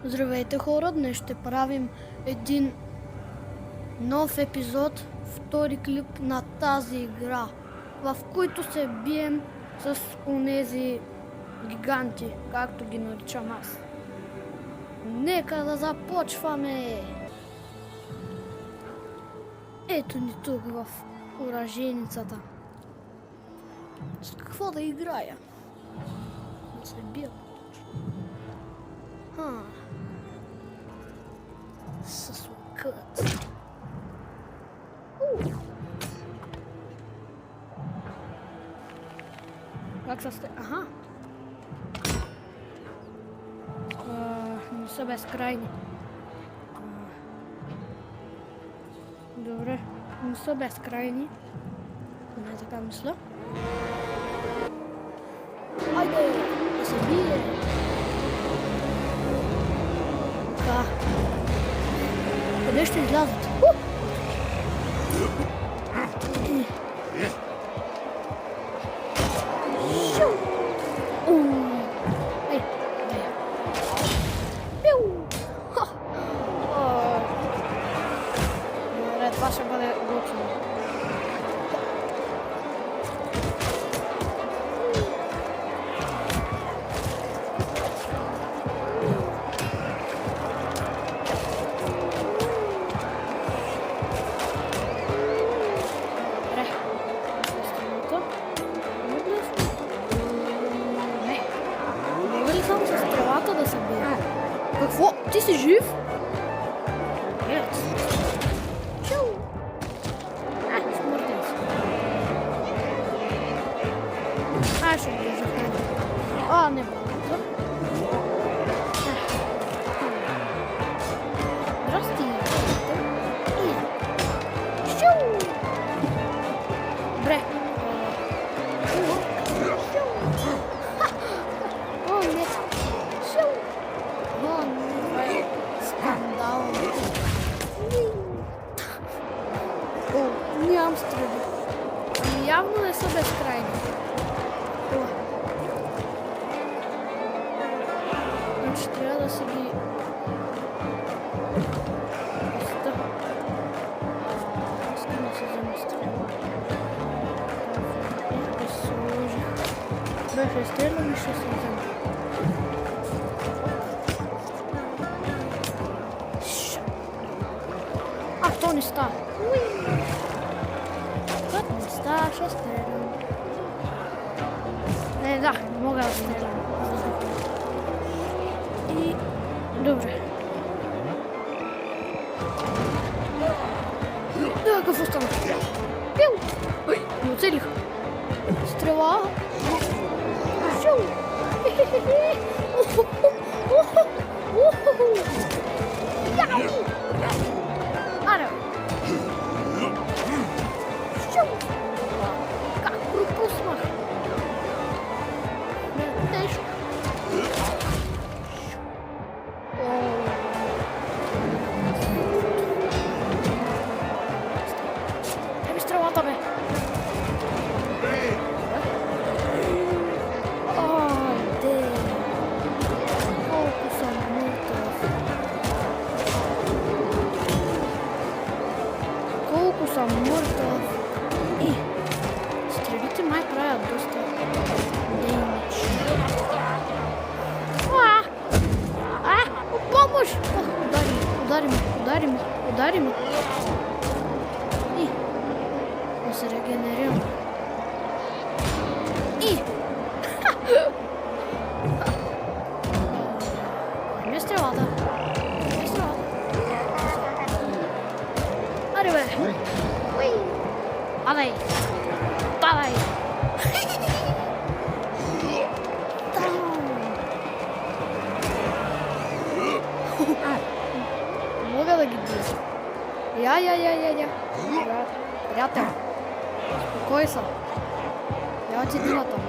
Здравейте хора, днес ще правим един нов епизод, втори клип на тази игра, в който се бием с онези гиганти, както ги наричам аз. Нека да започваме! Ето ни тук в оръжейницата. С какво да играя? Да се бия по-точно. С лъкът. Как са сте? Аха. Не са безкрайни. Добре, не са безкрайни. Не така мисля. Айде, да се бие. Да. Къде ще излязат? Това ще бъде готино. Какво? Ти си жив? Нет. Чау. Смъртен си. Ще го захраня. Не мога. Здрасти. Чау. Добре. Не. Чау. Скандал. Нямам стрелби. Явно не са безкрайни. Значи трябва да си ги... Искам да се взема стрелба. Да се сложи. Беше стрелба и ще се взема. То не става. Като не става, ще стрелям. Не мога да стрелям. И... добре. Какво стана? Пил! Не оцелих. Стрела. Шоу! Аре! Шоу! Как пропуснах? Тежко. Еми стрелата, бе! Колко съм мъртъв. Колко съм мъртъв. И стрелите май правят доста деймидж. Помощ! Удари ме. И да се регенерирам. И не стрелата. Аре бе! Падай! Мога да ги бия. Я. Приятел. Спокой съм. Я отиди натам.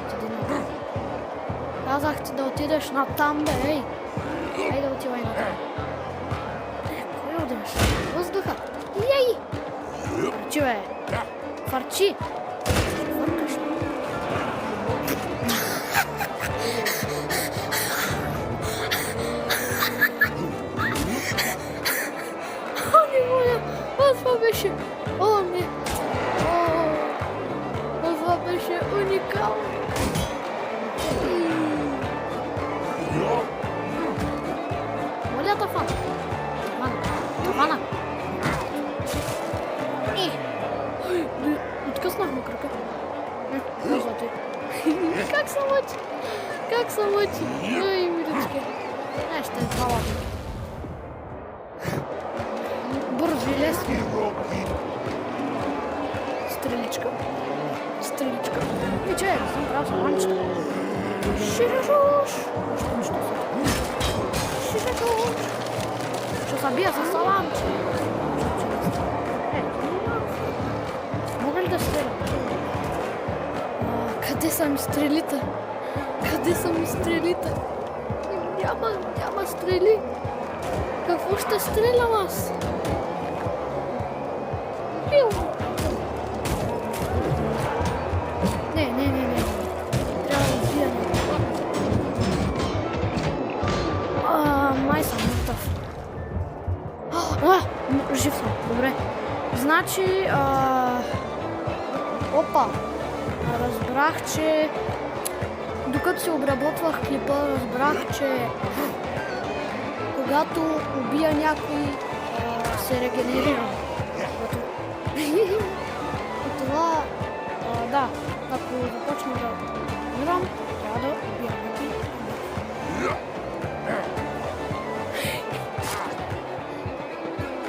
Казах ти да отидеш натам, бе, ей! Ей да отивай натам. Кой отиваш? Въздуха! Ей! Фарчи, бе! Фарчи! Фъркаш. Валя тавана. Тавана. Откъснахме крака. Как се мъчи? Как се мъчи? Ой, милички. Ще е това ладно. Бързо и лесно. Стреличка. Стреличка. Че, не съм прав за манчета. Ширежуш. Ширежуш. Ще се бия с саламче. Мога ли да стреля? Къде са ми стрелите? Къде са ми стрелите? Няма стрели. Какво ще стрелям аз? Не. Трябва да убия. Май съм мъртъв. Жив съм. Добре. Значи... Опа! Разбрах, че... Докато се обработвах клипа, разбрах, че... Когато убия някой, се регенерира. И това... Да, ако започна да умирам, трябва да убия някой.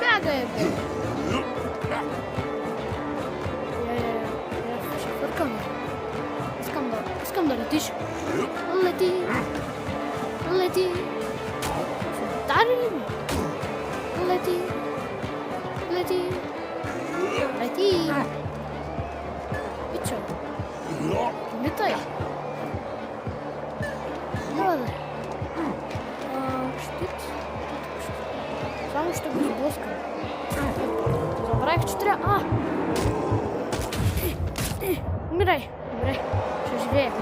Бягай, бе! Ще фъркам. Искам да летиш. Лети. Дари ли ми? Лети. Пичо. Летай. Добре. Щит. Само ще го сблъскам. Забравих, че трябва... Умирай. Добре. Ще живея.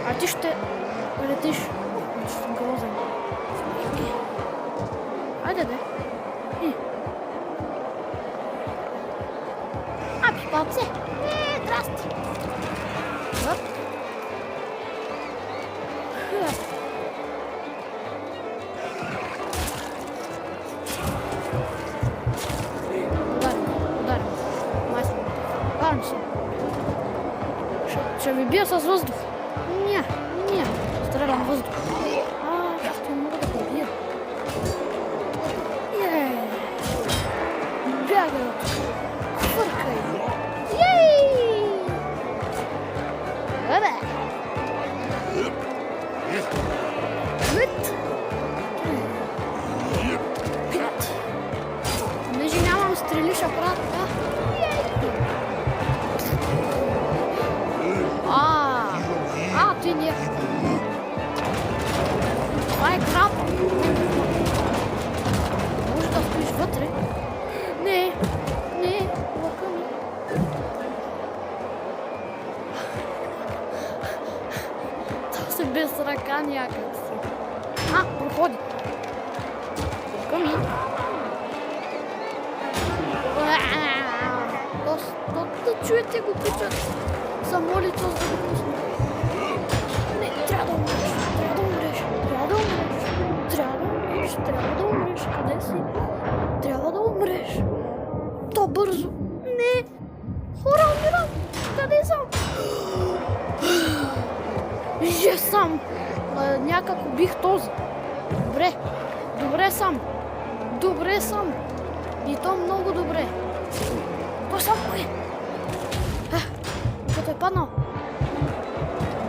А ти ще летиш. Ще съм грозен. Айде, де. Пипалце. Здрасти. Оп. Ударим. Майстер. Карам се. Ще ви бия с въздух. Не. Стрелям въздух. Ще мога да го бия. Бягай. Фъркай. Понеже нямам стрели, ще правя така. Ти не. Това е краб. Може да стоиш вътре. Не, лъка ми. Това се без ръка някак си. Проходи. Лъка ми. Да чуете го, пичат. Замоли това за да пусне. Не, трябва да умреш. Къде си? Трябва да умреш. То бързо. Не. Хора, умирам. Къде съм? Жив съм. Някак убих този. Добре съм. И то много добре. То само е. Като е паднал.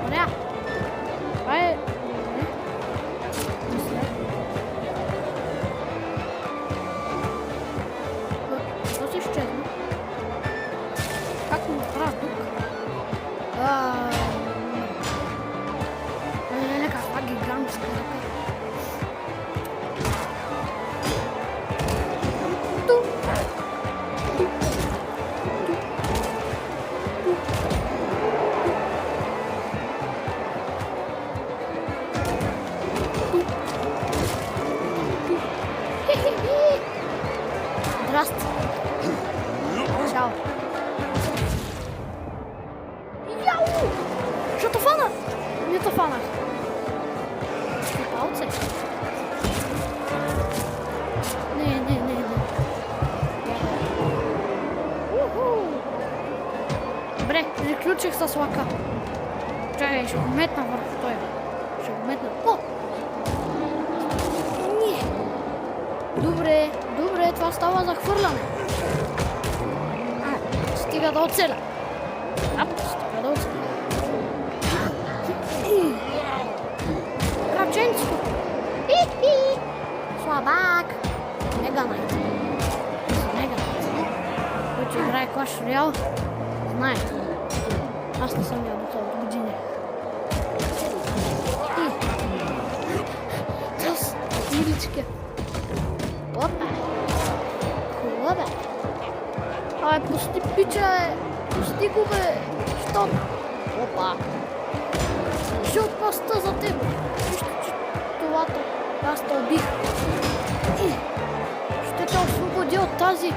Маня. Това е... Какво се изчезна? Как му направя тук? Каква гигантска ръка. Скочих с лъка. Чакай, ще го метна върху той. Ще го метна. О! Не. Добре, добре, това става за хвърляне. Стига да оцеля. Стига да оцеля. Крапченцето. Слабак. Мега Найт. Който играе Clash Royale, знае. Аз не съм я до това от години. Тъс, милички. Опа. Хубаво бе. Абе, пусти пича, пусти го бе. Що? Опа. Ще отпаста за теб. Вижте, че това аз те убих. Ще те освободи от тази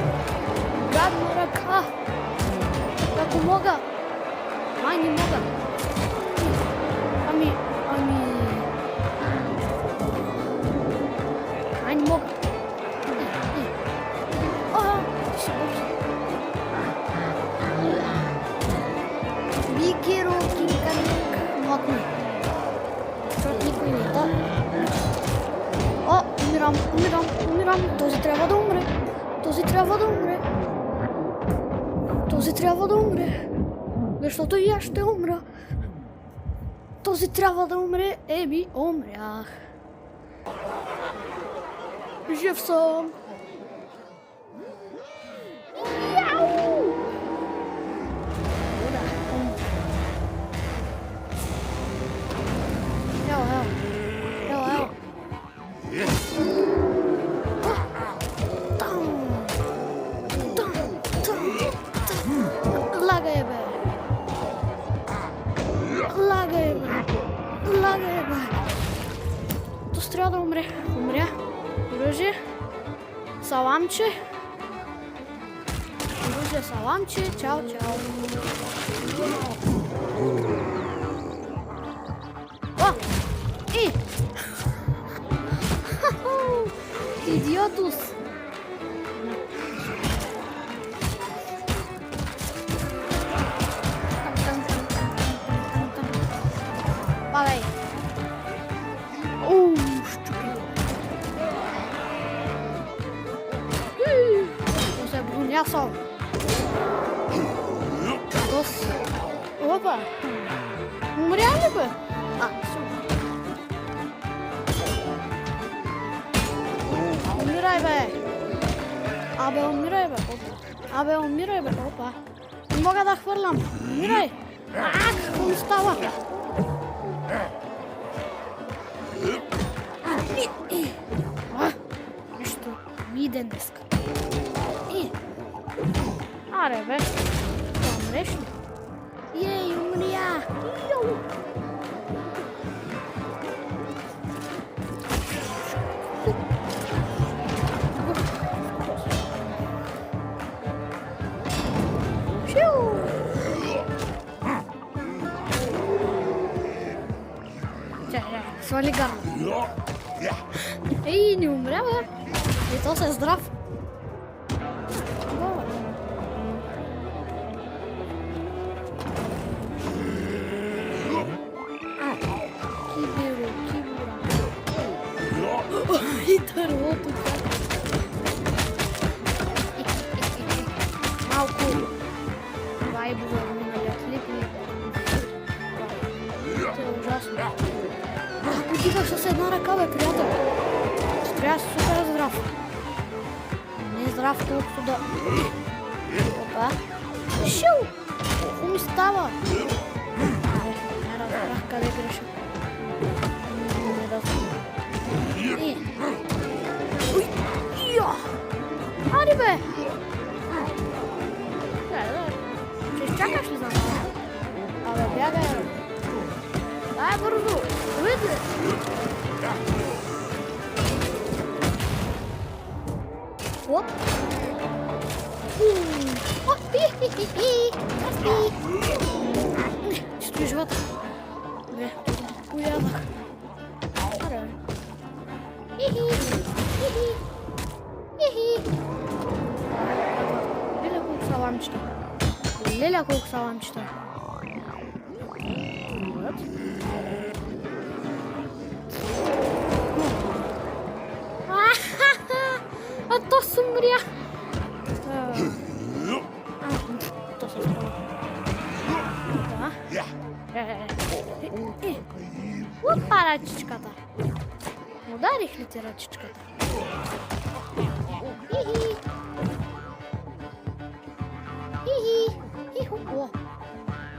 гадна ръка. Ако мога. Май не мога. Ами... Май не мога. Ще бърза. Бикиро, кинканик, мотни. Защото никой не да. О, умирам. Този трябва да умре. Този трябва да умре. Защото и аз ще умра. Този трябва да умре. Еби, умрях. Жив съм. Лагай бе. Този трябва да умре. Умря. Оръжие. Саламче. Оръжие, саламче. Чао. О! Идиотус. Падай. Щупи. То се брунясал. Опа. Умря ли бе? Умирай бе. Умирай бе. Опа. Не мога да хвърлям. Умирай. Какво ми става? Нещо ми иде днеска. Аре бе. Умреш ли? Ей, умря. Свали гарно. Ей, не умря бе. И то се е здрав. И дървото чака. Малко вайбове в миналия клип. Това е ужасно. Отиваш с една ръка бе, приятел. Трябва да си супер здрав. Не здрав колкото да... Опа. Шиу! Какво ми става? Не разбрах къде греша. Не разбрах. Ари бе! Ще изчакаш ли за това? Абе, бягай. Дай бързо! Види! Оп! Чисто и живота. Бе, поядах. Аре. Леля колко саламчета. пъти. А то сумря! То се спомня. Да. Опа, рачичката. Ударих ли ти рачичката? Хи-хи. Хи-хи. Хи-ху. О,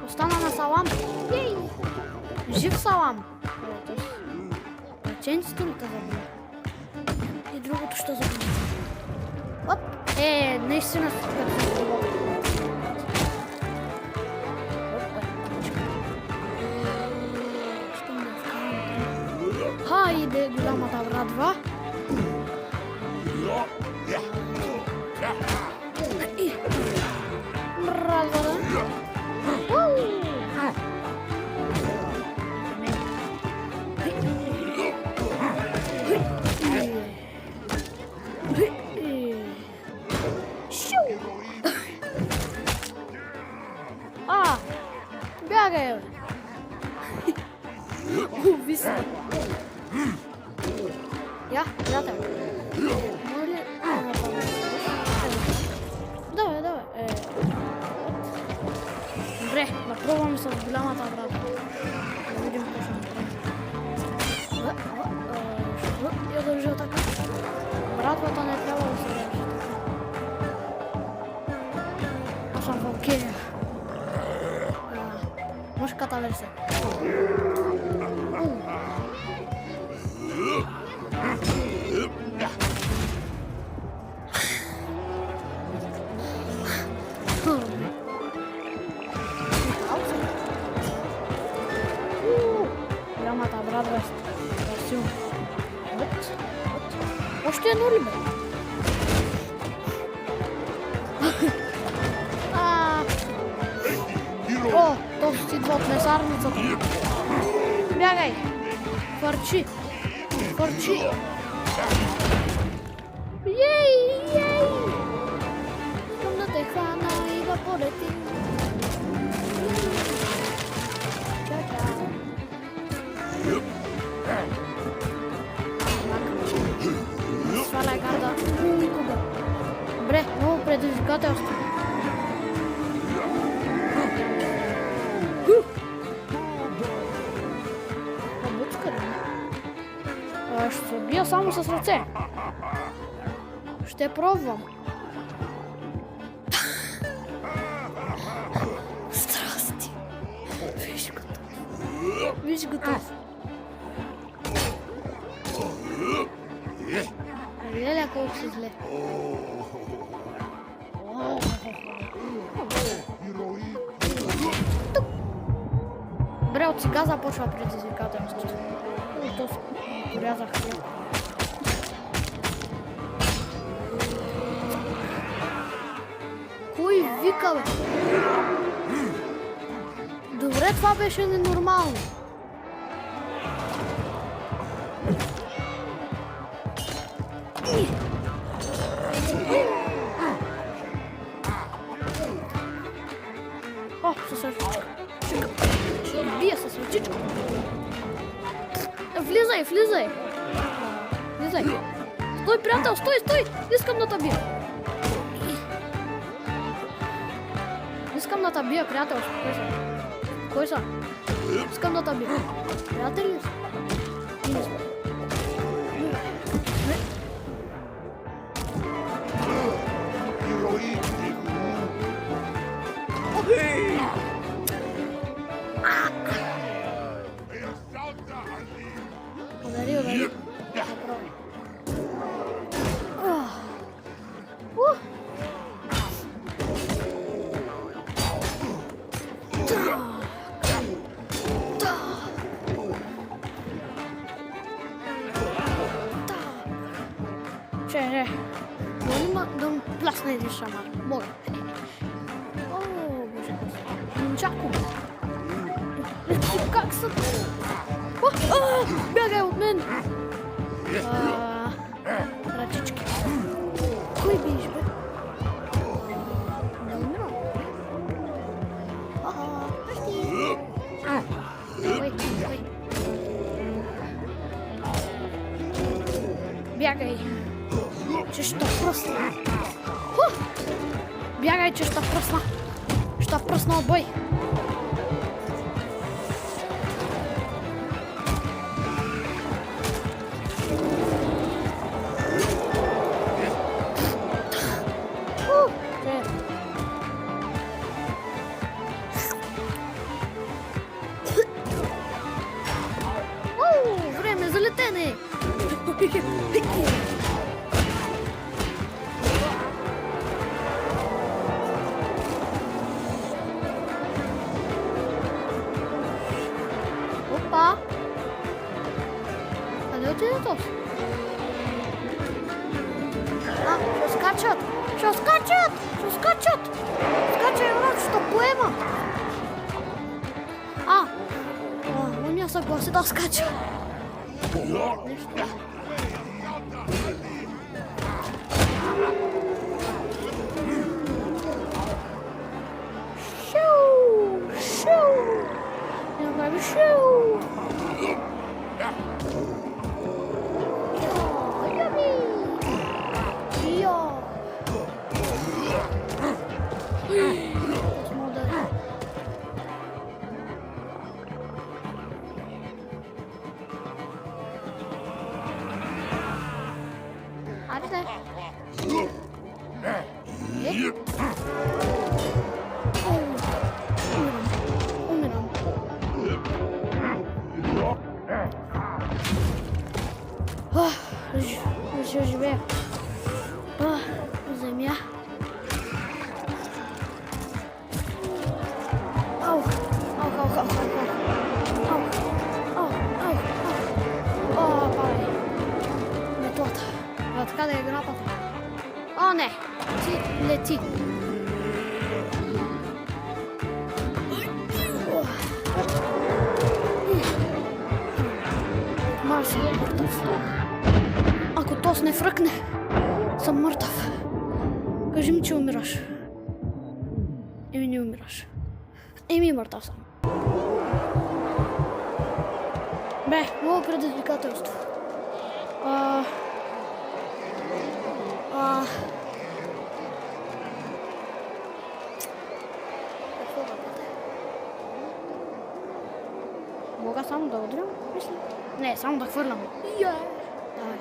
остана на салам. Ей. Жив салам. Ръченцето ли те заболя? И другото ще заболя. Оп. Наистина като се заболя. Хайде, голямата братва. Братва. Бягай, бе. Висна. Я, приятел. Моля. Давай. Добре, напробваме с голямата брата. Да видим какво ще направим. Я държа така. Братвата не трябва да се държи така. Аз съм Валкирия. Мъжката версия. Голямата брат версия. Още едно ли бе? О, то си идва от месарницата. Бягай! Хвърчи! Ей! Искам да те хвана и да полетим. Чао! Сваляй гарда. Никога. Добре, много предизвикателство. Ще се бия само с ръце. Ще пробвам. Страсти. Виж го тук. Леля, колко си зле. Добре, от сега започва предизвикателството. Порязах хлеб. Кой вика, бе? Добре, това беше ненормално. О, със ръчичка. Ще бия с ръчичка. Влизай! Стой, приятел, стой! Искам да те бия. Искам да те бия, приятел. Кой са? Искам да те бия. Приятели ли са? Не са. Удари. Мога да му пласна един шамар. Мога. О, боже. Нинчако. Как са? Бягай от мен! Ръчички. Кой биеш, бе? Не умирам. Пъщи! Ой. бягай. Че ще пръсна. Бягай, че ще пръсна. Ще пръсна от бой. Време за летене! Опа! Къде отиде този? Ще скачат! Ще скачат! Ще скачат! Скачай, Рок, ще поема! Он я съгласи да скача. Нещо. Шоу! Шоу! Я направи шоу! Умирам. Ще живея. Земя. Ау. Пай. Метлата. Така да е грапата. О, не! Ти лети. Марс е мъртъв. Ако тос не фръкне, съм мъртъв. Кажи ми, че умираш. Еми не умираш. Еми мъртъв съм. Бе, много предизвикателство. Мога само да удрям, мисля? Не, само да хвърлям. Давай.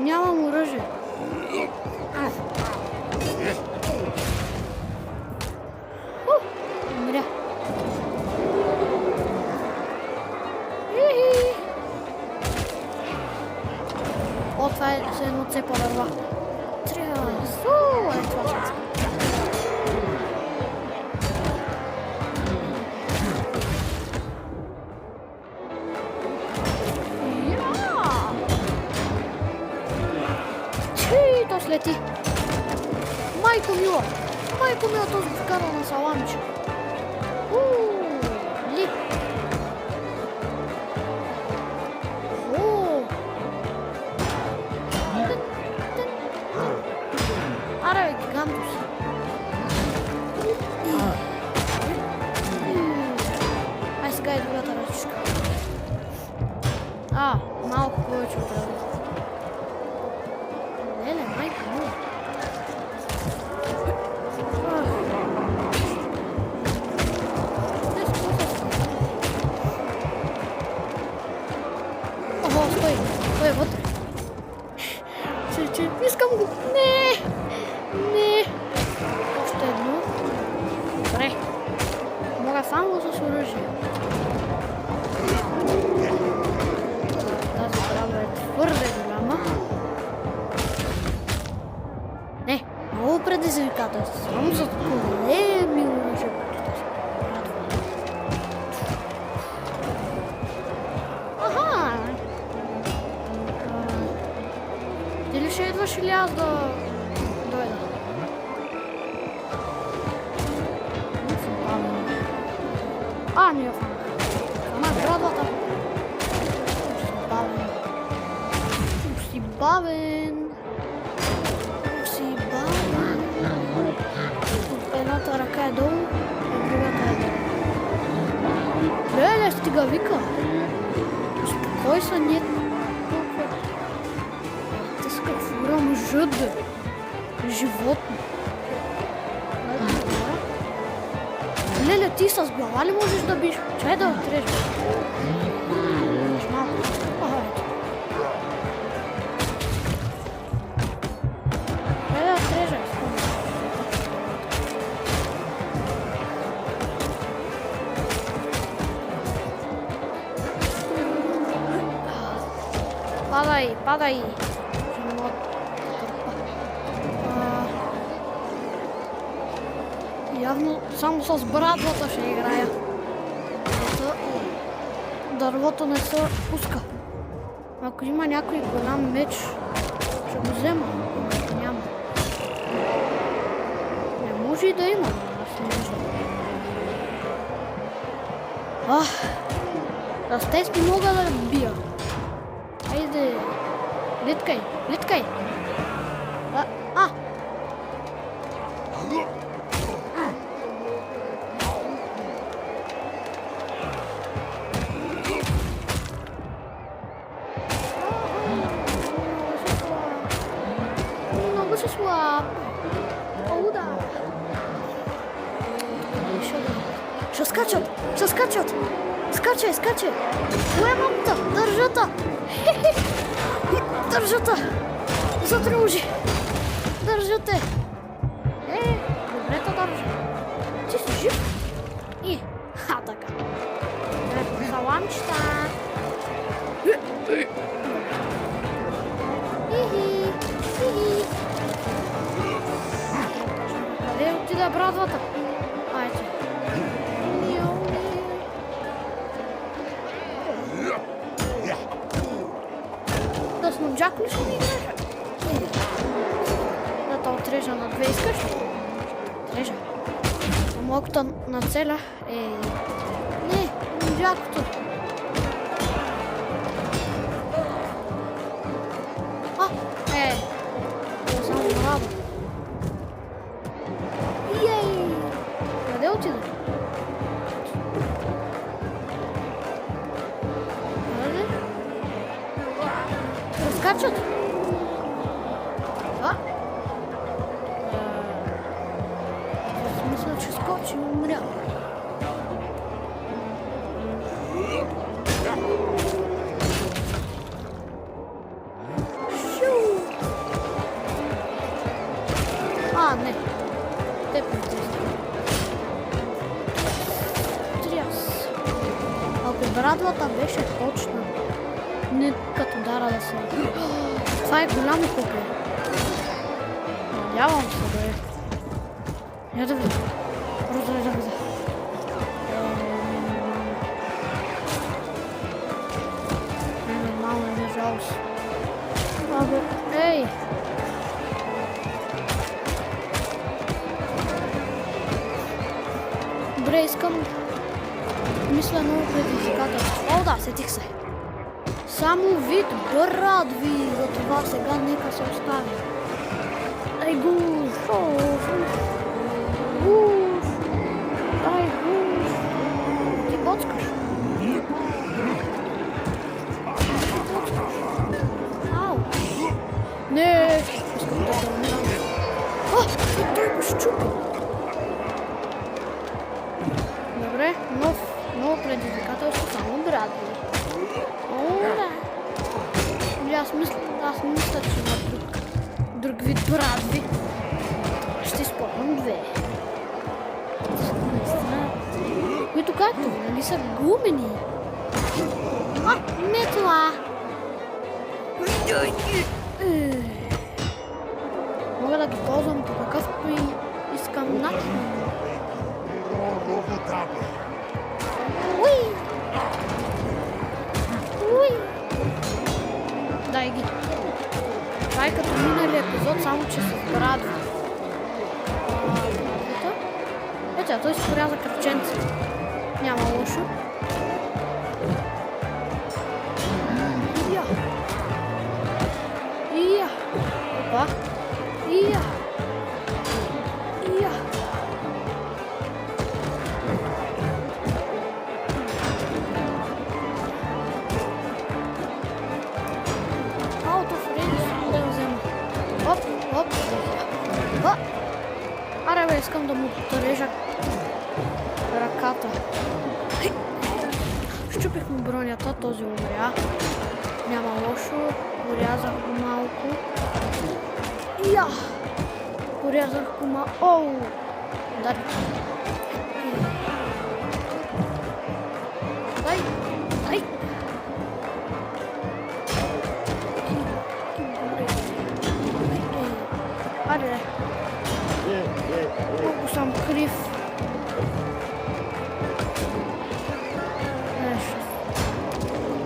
Нямам оръжие. Умря. О, това е едно цепа дърва. Трябва. Това ще цепа. Лети. Майко мила, този вкарал на саламче. Ли. Аре, гигантус. Ай, сега е другата ръчка. Малко повече от това. Стой вътре. Искам го. Не. Още едно. Добре. Мога само с оръжие. Тази крава е твърде голяма. Не, много предизвикателство. Само с големи оръжия. Или ще идваш или аз да дойда? Не я фанах. Ама градвата. Ще съм бавен. бавен. Едната ръка е долу, а другата е долу. Леле, стига вика. Успокой се, нет. Те са какво мъжът, бе. Животно. Леле, ти с глава ли можеш да биш? Чай да отрежа. Падай. Явно само с брадвата ще играя. Дървото не се пуска. Ако има някой голям меч, ще го взема. Няма. Не може и да има. Аз не виждам. Растески мога да бия. Айде. Литкай. Много се слаб. Да. Ще скачат. Скачай. Поемам-та, държата. Държата! Затружи! Държате! Добре те държа. Ти си жив? Така. Саламчета! Къде отида брадвата? Айде. Да снобджак ли ще ми играш? Да те отрежа на две, искаш ли? Отрежа. Малкото на целя е... Не, снобджакото. Това само мрава. Ей! Къде отида? Скачат. Мисля, че скочи и умря. Не. Те притисна. Тряс. Ако брадвата беше точна, не като дара да се... Това е голямо купе. Надявам се да е. Я да видя. Да видя. Нормално е, на жалост. Ей! Добре, искам... Мисля много предизвикателство. Да, сетих се. Само вид брадви, за това сега нека се остави. Дай гуш, дай гуш. Ти боцкаш. Ау. Не, искам да се умирам. Той го щупи. Добре, ново предизвикателство, само брадви. Аз мисля, че има друг вид брадви. Ще изпълням две. Които както, нали са гумени? Метла! Мога да ги ползвам по какъвто и искам начин. Дай ги. Това е като миналия епизод, само че с брадви. Ето, той си поряза кръченце. Няма лошо. И Аре бе, искам да му режа ръката. Щупих му бронята, този умря. Няма лошо. Порязах го малко. Порязах го малко. Оу! Удари. Дай! Аре! Колко съм крив.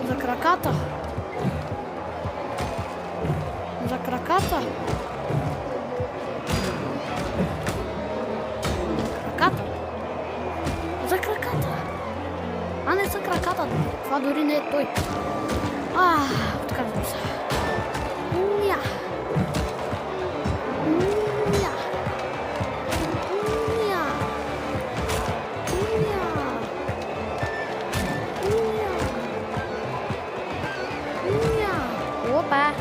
За краката. За краката. За краката. А не за краката. Това дори не е той. Отказвам се. Ня. Опа!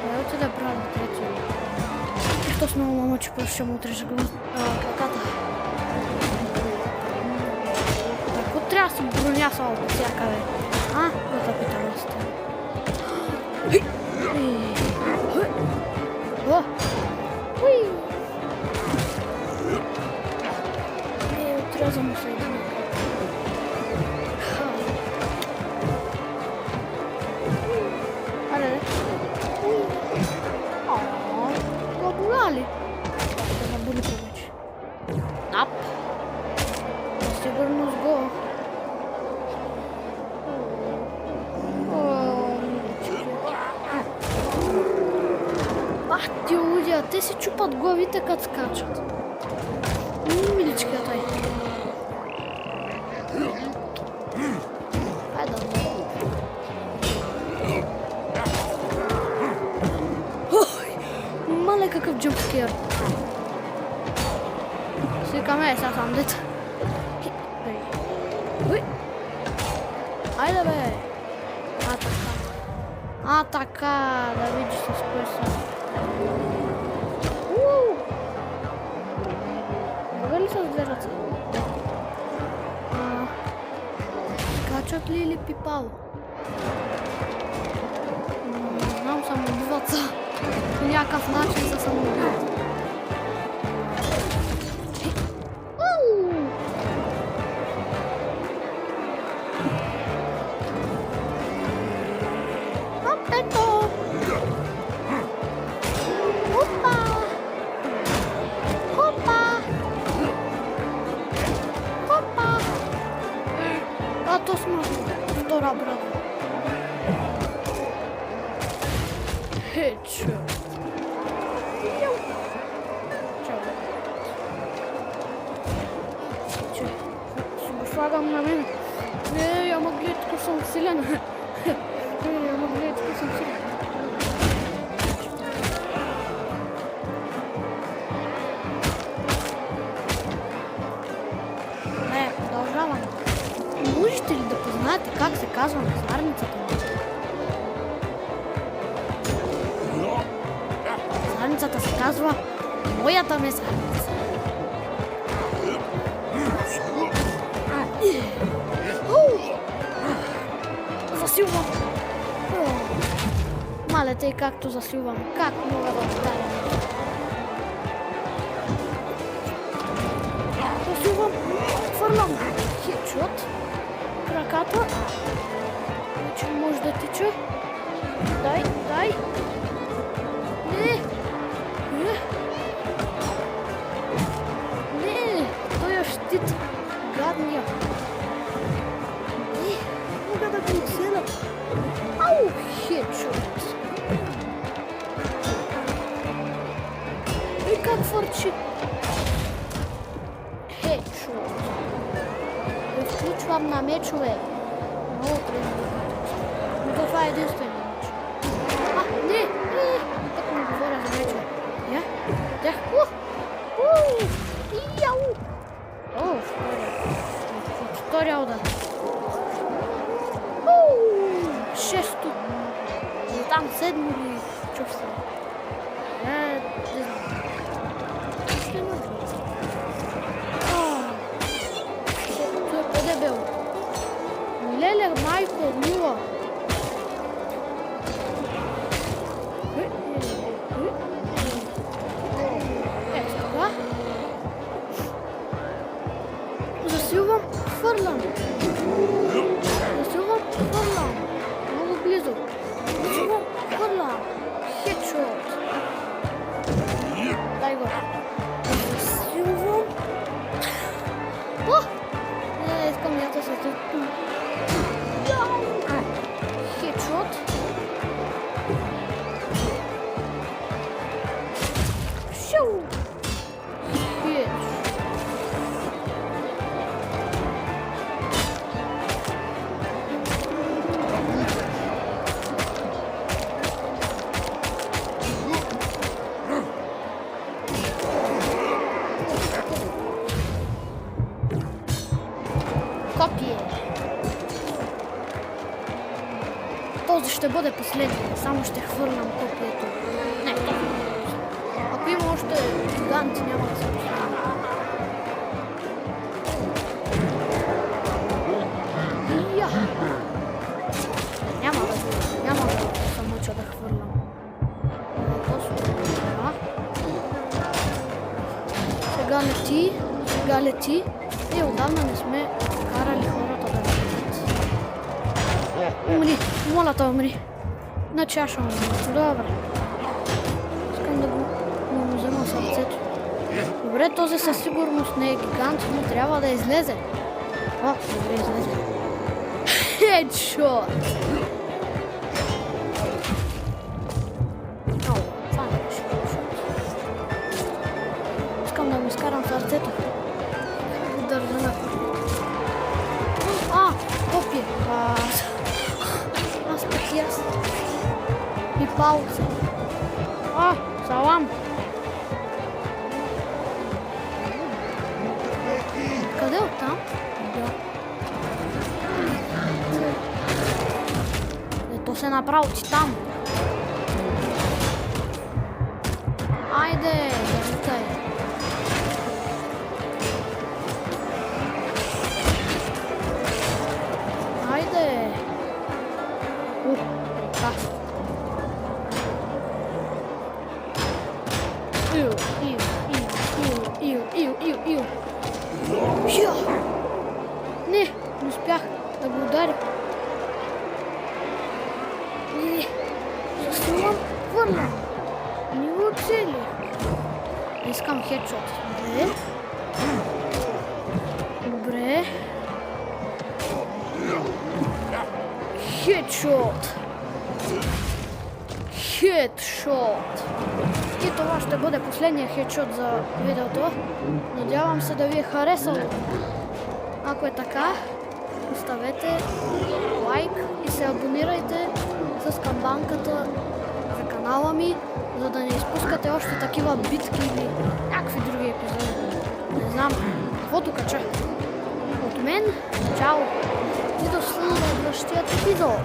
Давайте да правим третия. Що с много мама, че просто ще му отрежа краката. Ако трябва да съм броня само по всякъде. Да питам аз това. Отрязам му се един. Ли? Да набули повече. Ап! Сигурност го. Ти лудия, те си чупат главите като скачат. Миличкият той. Хайде. Мале какъв джумпскер. Свикаме, сега сам деца. Айде бе. Така, да видиш с кое са. Мога ли с две ръце? Скачат ли или пипало? Не знам, самоубиват са. По някакъв начин се самоубиват. Ето! Опа! То сме втора брат. Хедшот. Ще го слагам на мен. Ама гледай, тук съм силен. Ама гледай, тук съм силен. Продължавам. Можете ли да познаете как се казва мезарницата ми? Мезарницата се казва моята мезарница. Засилвам. Мале, тъй както засилвам. Как мога да ударя? Засилвам. Хвърлям. Хедшот. Краката. Вече може да тича. Дай. Не. Той е щит. Гадния. Не. Мога да го отседа. Ау, хедшот. И как фърчи. Хедшот. Включвам на мечове. Много трудно. Но това е единствено меч. Не! Так ми говоря за мечове. Втория удар. Шесто. Там седмо ли чувствам. Не знам. Ще има друго. Той е по-дебел. Леле, майко, мила. Ето така. Засилвам, хвърлям. Засилвам, хвърлям. Много близо. Засилвам, хвърлям. Хедшот. Дай го. Засилвам. О! Не, искам ята се тук. Хедшот. Шоу! Хедшот. Копие. Този ще бъде последния. Само ще хвърлям копието. Не, ако има още гиганти, няма да се последва. Я! Няма да се мъча да хвърлям. Това. Сега лети. И отдавна не сме карали хората да летят. Умри, моля те умри. Значи аз ще умри. Добре. Искам да му взема сърцето. Добре, този със сигурност не е гигант, но трябва да излезе. О, добре излезе. Хедшот! О, това не беше хедшот. Искам да му изкарам сърцето. Държа на копие. Копие. Аз пък и аз. И пауза. Салам. Къде оттам? Да. То се направи титан. Айде, залитай. Айде! Така. Ил. Не успях да го ударя. Не, засилвам, хвърлям. Не го цели. Искам хедшот. Добре. Хедшот! И това ще бъде последния хедшот за видеото. Надявам се да ви е харесало. Ако е така, оставете лайк и се абонирайте с камбанката за канала ми, за да не изпускате още такива битки или някакви други епизоди. Не знам, каквото кача. От мен, чао! И до следващия епизод!